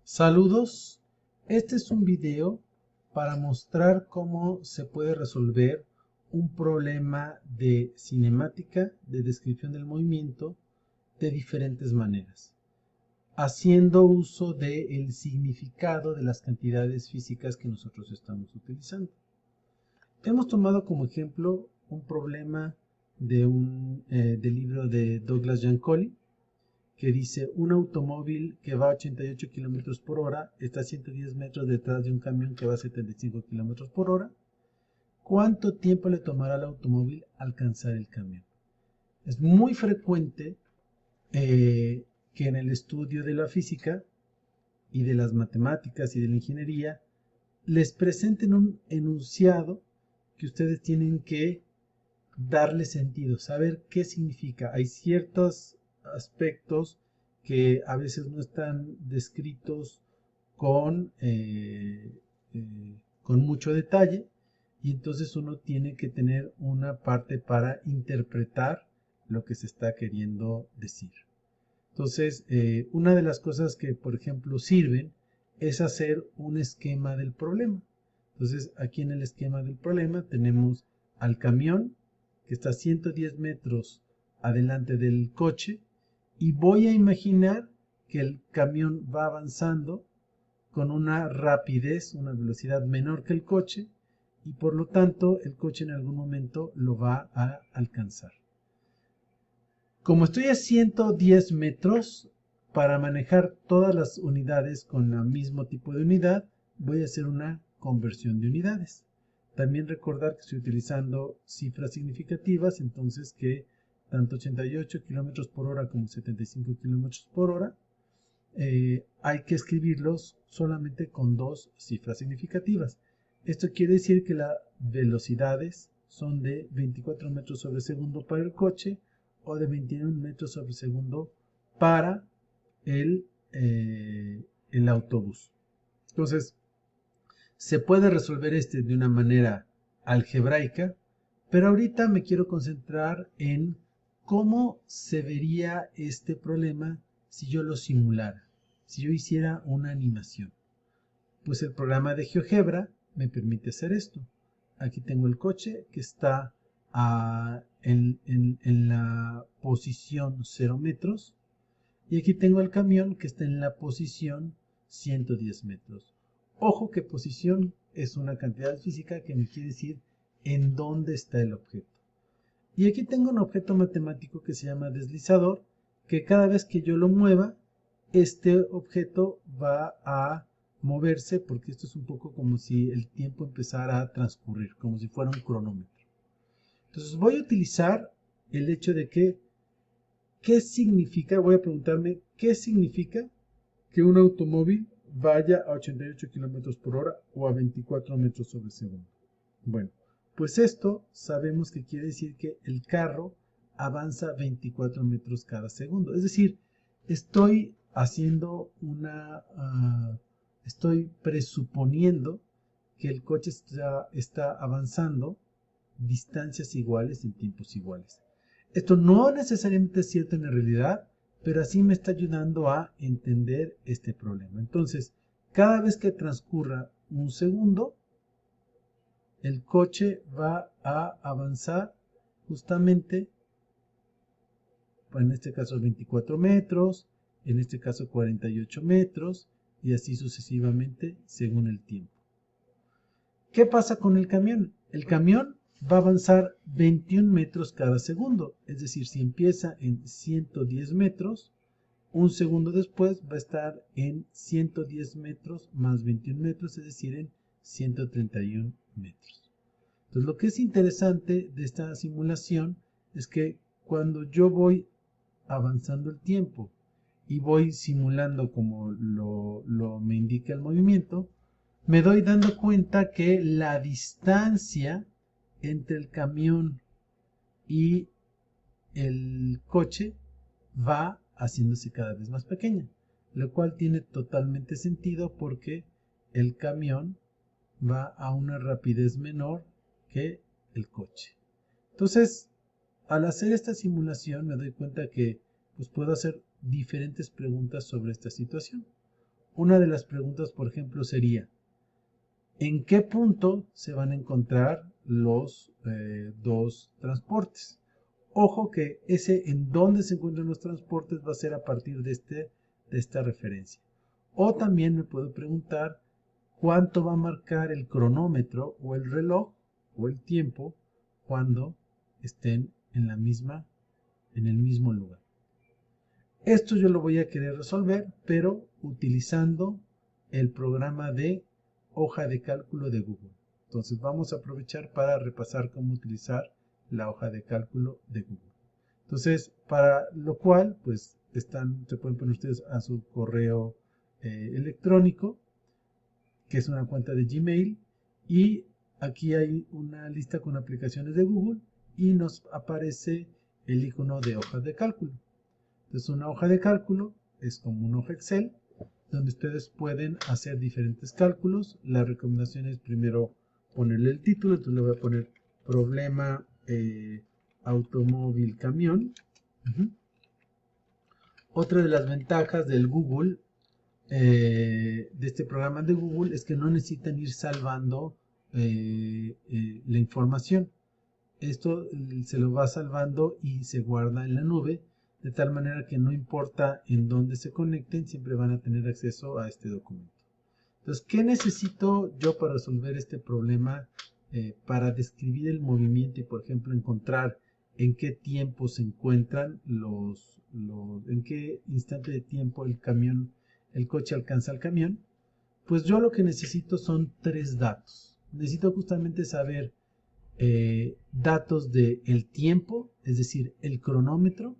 Saludos, este es un video para mostrar cómo se puede resolver un problema de cinemática, de descripción del movimiento, de diferentes maneras, haciendo uso del significado de las cantidades físicas que nosotros estamos utilizando. Hemos tomado como ejemplo un problema del libro de Douglas Giancoli, que dice: un automóvil que va a 88 kilómetros por hora está a 110 metros detrás de un camión que va a 75 kilómetros por hora. ¿Cuánto tiempo le tomará al automóvil alcanzar el camión? Es muy frecuente que en el estudio de la física y de las matemáticas y de la ingeniería les presenten un enunciado que ustedes tienen que darle sentido, saber qué significa. Hay ciertos aspectos que a veces no están descritos con mucho detalle, y entonces uno tiene que tener una parte para interpretar lo que se está queriendo decir. Entonces, una de las cosas que, por ejemplo, sirven es hacer un esquema del problema. Entonces, aquí en el esquema del problema tenemos al camión que está a 110 metros adelante del coche, y voy a imaginar que el camión va avanzando con una rapidez, una velocidad menor que el coche, y por lo tanto el coche en algún momento lo va a alcanzar. Como estoy a 110 metros, para manejar todas las unidades con el mismo tipo de unidad, voy a hacer una conversión de unidades. También recordar que estoy utilizando cifras significativas, entonces que tanto 88 kilómetros por hora como 75 kilómetros por hora hay que escribirlos solamente con dos cifras significativas. Esto quiere decir que las velocidades son de 24 metros sobre segundo para el coche, o de 21 metros sobre segundo para el autobús. Entonces, se puede resolver de una manera algebraica, pero ahorita me quiero concentrar en cómo se vería este problema si yo lo simulara, si yo hiciera una animación. Pues el programa de GeoGebra me permite hacer esto. Aquí tengo el coche que está en la posición 0 metros, y aquí tengo el camión que está en la posición 110 metros. Ojo que posición es una cantidad física que me quiere decir en dónde está el objeto. Y aquí tengo un objeto matemático que se llama deslizador, que cada vez que yo lo mueva, este objeto va a moverse, porque esto es un poco como si el tiempo empezara a transcurrir, como si fuera un cronómetro. Entonces voy a utilizar el hecho de que, ¿qué significa? Voy a preguntarme, ¿qué significa que un automóvil vaya a 88 kilómetros por hora o a 24 metros sobre segundo? Bueno, pues esto sabemos que quiere decir que el carro avanza 24 metros cada segundo. Es decir, estoy estoy presuponiendo que el coche está avanzando distancias iguales en tiempos iguales. Esto no necesariamente es cierto en la realidad, pero así me está ayudando a entender este problema. Entonces, cada vez que transcurra un segundo, el coche va a avanzar justamente, en este caso 24 metros, en este caso 48 metros, y así sucesivamente según el tiempo. ¿Qué pasa con el camión? El camión va a avanzar 21 metros cada segundo, es decir, si empieza en 110 metros, un segundo después va a estar en 110 metros más 21 metros, es decir, en 131 metros. Entonces, lo que es interesante de esta simulación es que cuando yo voy avanzando el tiempo y voy simulando como me indica el movimiento, me doy dando cuenta que la distancia entre el camión y el coche va haciéndose cada vez más pequeña, lo cual tiene totalmente sentido porque el camión va a una rapidez menor que el coche. Entonces, al hacer esta simulación me doy cuenta que pues puedo hacer diferentes preguntas sobre esta situación. una de las preguntas, por ejemplo, sería, ¿en qué punto se van a encontrar los dos transportes? Ojo que ese en dónde se encuentran los transportes va a ser a partir de esta referencia. O también me puedo preguntar cuánto va a marcar el cronómetro o el reloj o el tiempo cuando estén en el mismo lugar. Esto yo lo voy a querer resolver, pero utilizando el programa de hoja de cálculo de Google. Entonces vamos a aprovechar para repasar cómo utilizar la hoja de cálculo de Google. Entonces, para lo cual, pues se pueden poner ustedes a su correo electrónico, que es una cuenta de Gmail, y aquí hay una lista con aplicaciones de Google y nos aparece el icono de hoja de cálculo. Entonces, una hoja de cálculo es como una hoja Excel, donde ustedes pueden hacer diferentes cálculos. La recomendación es primero ponerle el título, entonces le voy a poner problema automóvil camión. Otra de las ventajas del Google, de este programa de Google, es que no necesitan ir salvando la información. Esto se lo va salvando y se guarda en la nube, de tal manera que no importa en dónde se conecten, siempre van a tener acceso a este documento. Entonces, ¿qué necesito yo para resolver este problema? Para describir el movimiento y, por ejemplo, encontrar en qué tiempo se encuentran en qué instante de tiempo el coche alcanza al camión. Pues yo lo que necesito son 3 datos. Necesito justamente saber datos del tiempo, es decir, el cronómetro.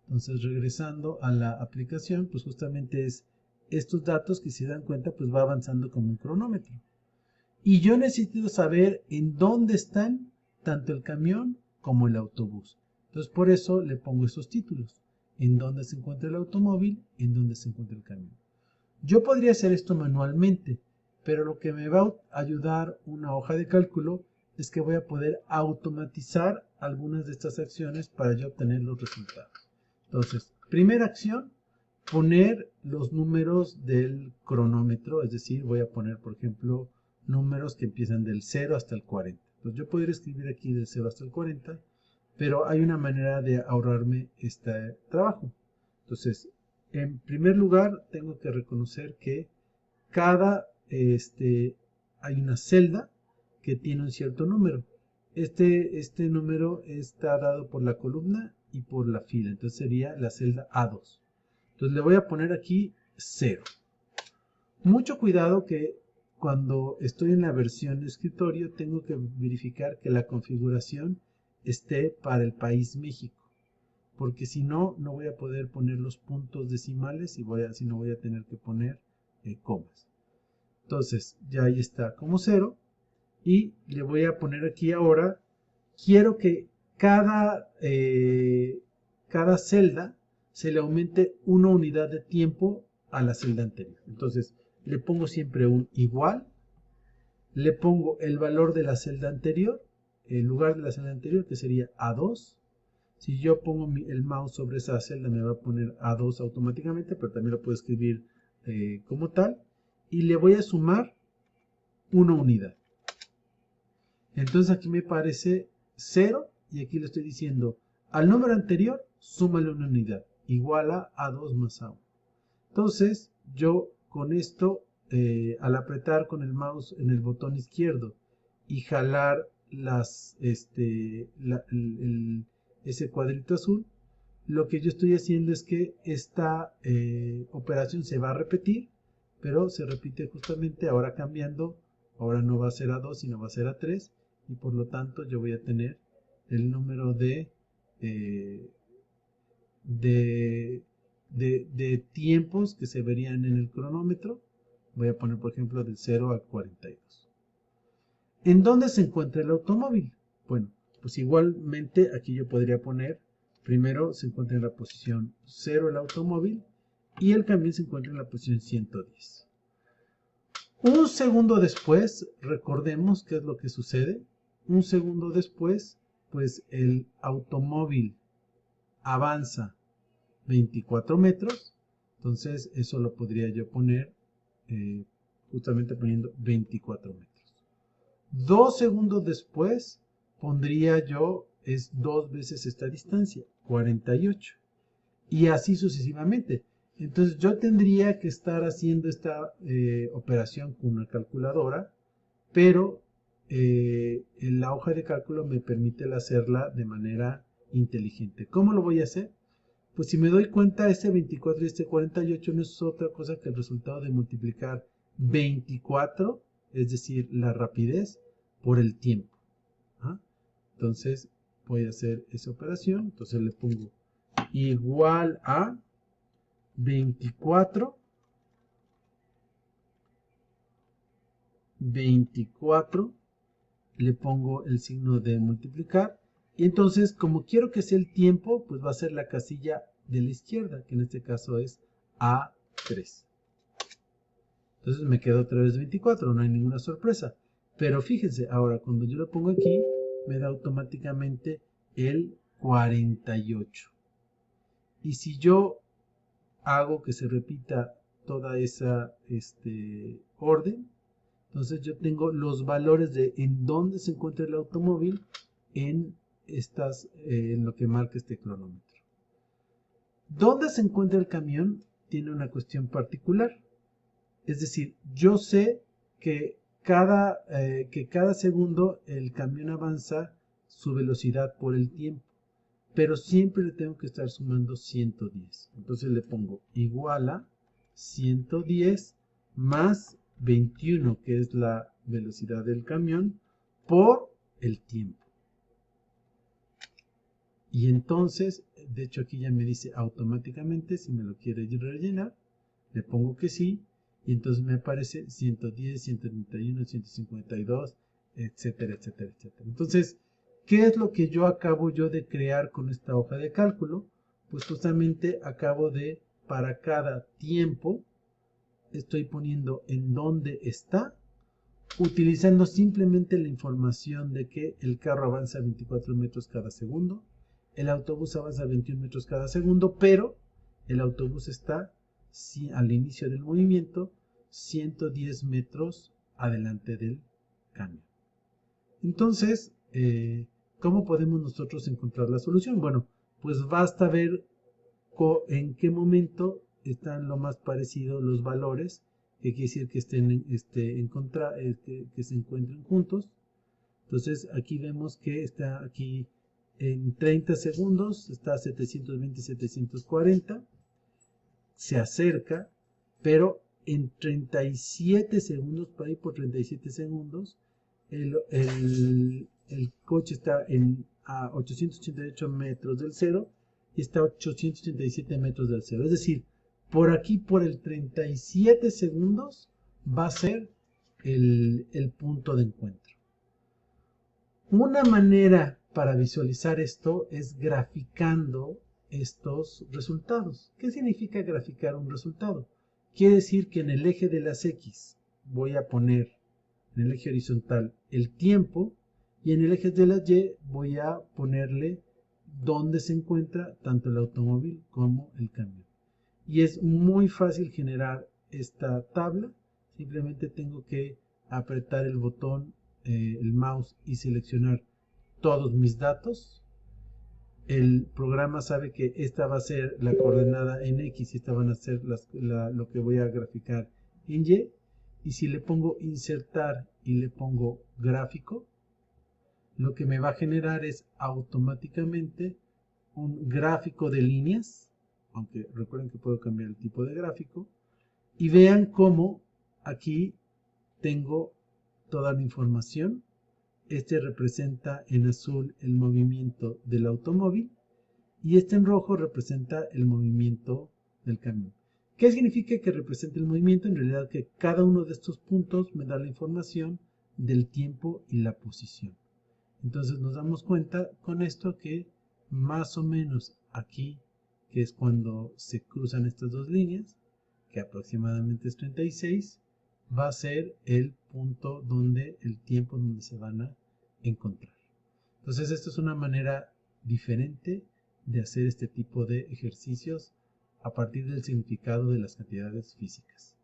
Entonces, regresando a la aplicación, pues justamente es estos datos que, si se dan cuenta, pues va avanzando como un cronómetro. Y yo necesito saber en dónde están tanto el camión como el autobús. Entonces, por eso le pongo estos títulos. En dónde se encuentra el automóvil, en dónde se encuentra el camión. Yo podría hacer esto manualmente, pero lo que me va a ayudar una hoja de cálculo es que voy a poder automatizar algunas de estas acciones para yo obtener los resultados. Entonces, primera acción, poner los números del cronómetro, es decir, voy a poner, por ejemplo, números que empiezan del 0 hasta el 40. Entonces, yo podría escribir aquí del 0 hasta el 40, pero hay una manera de ahorrarme este trabajo. Entonces, en primer lugar, tengo que reconocer que hay una celda que tiene un cierto número. Este número está dado por la columna y por la fila, entonces sería la celda A2. Entonces le voy a poner aquí 0. Mucho cuidado que cuando estoy en la versión de escritorio tengo que verificar que la configuración esté para el país México, porque si no, no voy a poder poner los puntos decimales y si no voy a tener que poner comas. Entonces ya ahí está como 0 y le voy a poner aquí ahora, quiero que cada celda se le aumente una unidad de tiempo a la celda anterior. Entonces le pongo siempre un igual, le pongo el valor de la celda anterior, el lugar de la celda anterior, que sería A2. Si yo pongo el mouse sobre esa celda me va a poner A2 automáticamente, pero también lo puedo escribir como tal. Y le voy a sumar una unidad. Entonces aquí me parece 0 y aquí le estoy diciendo al número anterior súmale una unidad, igual a A2 más A1. Entonces yo con esto, al apretar con el mouse en el botón izquierdo y jalar ese cuadrito azul, lo que yo estoy haciendo es que esta operación se va a repetir, pero se repite justamente ahora cambiando. Ahora no va a ser A2, sino va a ser A3, y por lo tanto yo voy a tener el número de tiempos que se verían en el cronómetro. Voy a poner, por ejemplo, del 0 al 42. ¿En dónde se encuentra el automóvil? Bueno, pues igualmente aquí yo podría poner, primero se encuentra en la posición 0 el automóvil y el camión se encuentra en la posición 110. Un segundo después, recordemos qué es lo que sucede. Un segundo después, pues el automóvil avanza 24 metros. Entonces eso lo podría yo poner justamente poniendo 24 metros. 2 segundos después pondría yo, es 2 veces esta distancia, 48. Y así sucesivamente. Entonces yo tendría que estar haciendo esta operación con una calculadora, pero la hoja de cálculo me permite hacerla de manera inteligente. ¿Cómo lo voy a hacer? Pues si me doy cuenta, este 24 y este 48 no es otra cosa que el resultado de multiplicar 24, es decir, la rapidez, por el tiempo. ¿Ah? Entonces voy a hacer esa operación. Entonces le pongo igual a 24 le pongo el signo de multiplicar, y entonces como quiero que sea el tiempo, pues va a ser la casilla de la izquierda, que en este caso es A3. Entonces me queda otra vez 24, no hay ninguna sorpresa. Pero fíjense, ahora cuando yo lo pongo aquí, me da automáticamente el 48. Y si yo hago que se repita toda esa orden, entonces yo tengo los valores de en dónde se encuentra el automóvil en lo que marca este cronómetro. ¿Dónde se encuentra el camión? Tiene una cuestión particular. Es decir, yo sé que cada segundo el camión avanza su velocidad por el tiempo, pero siempre le tengo que estar sumando 110. Entonces le pongo igual a 110 más 21, que es la velocidad del camión, por el tiempo. Y entonces, de hecho aquí ya me dice automáticamente si me lo quiere rellenar, le pongo que sí, y entonces me aparece 110, 131, 152, etcétera, etcétera, etcétera. Entonces, ¿qué es lo que yo acabo de crear con esta hoja de cálculo? Pues justamente acabo de, para cada tiempo, estoy poniendo en dónde está, utilizando simplemente la información de que el carro avanza 24 metros cada segundo, el autobús avanza 21 metros cada segundo, pero el autobús está al inicio del movimiento 110 metros adelante del camión. Entonces, ¿cómo podemos nosotros encontrar la solución? Bueno, pues basta ver en qué momento están lo más parecido los valores, que quiere decir que estén que se encuentren juntos. Entonces aquí vemos que está aquí en 30 segundos, está 720, 740, se acerca, pero en 37 segundos, para ir por 37 segundos, el coche está a 888 metros del cero y está a 887 metros del cero. Es decir, por aquí, por el 37 segundos, va a ser el punto de encuentro. Una manera para visualizar esto es graficando estos resultados. ¿Qué significa graficar un resultado? Quiere decir que en el eje de las X voy a poner, en el eje horizontal, el tiempo, y en el eje de las Y voy a ponerle dónde se encuentra tanto el automóvil como el camión. Y es muy fácil generar esta tabla. Simplemente tengo que apretar el botón, el mouse, y seleccionar todos mis datos. El programa sabe que esta va a ser la coordenada en X y esta van a ser lo que voy a graficar en Y. Y si le pongo insertar y le pongo gráfico, lo que me va a generar es automáticamente un gráfico de líneas, aunque recuerden que puedo cambiar el tipo de gráfico, y vean cómo aquí tengo toda la información. Este representa en azul el movimiento del automóvil y este en rojo representa el movimiento del camión. ¿Qué significa que representa el movimiento? En realidad que cada uno de estos puntos me da la información del tiempo y la posición. Entonces nos damos cuenta con esto que más o menos aquí, que es cuando se cruzan estas dos líneas, que aproximadamente es 36, va a ser el punto donde el tiempo donde se van a encontrar. Entonces esto es una manera diferente de hacer este tipo de ejercicios a partir del significado de las cantidades físicas.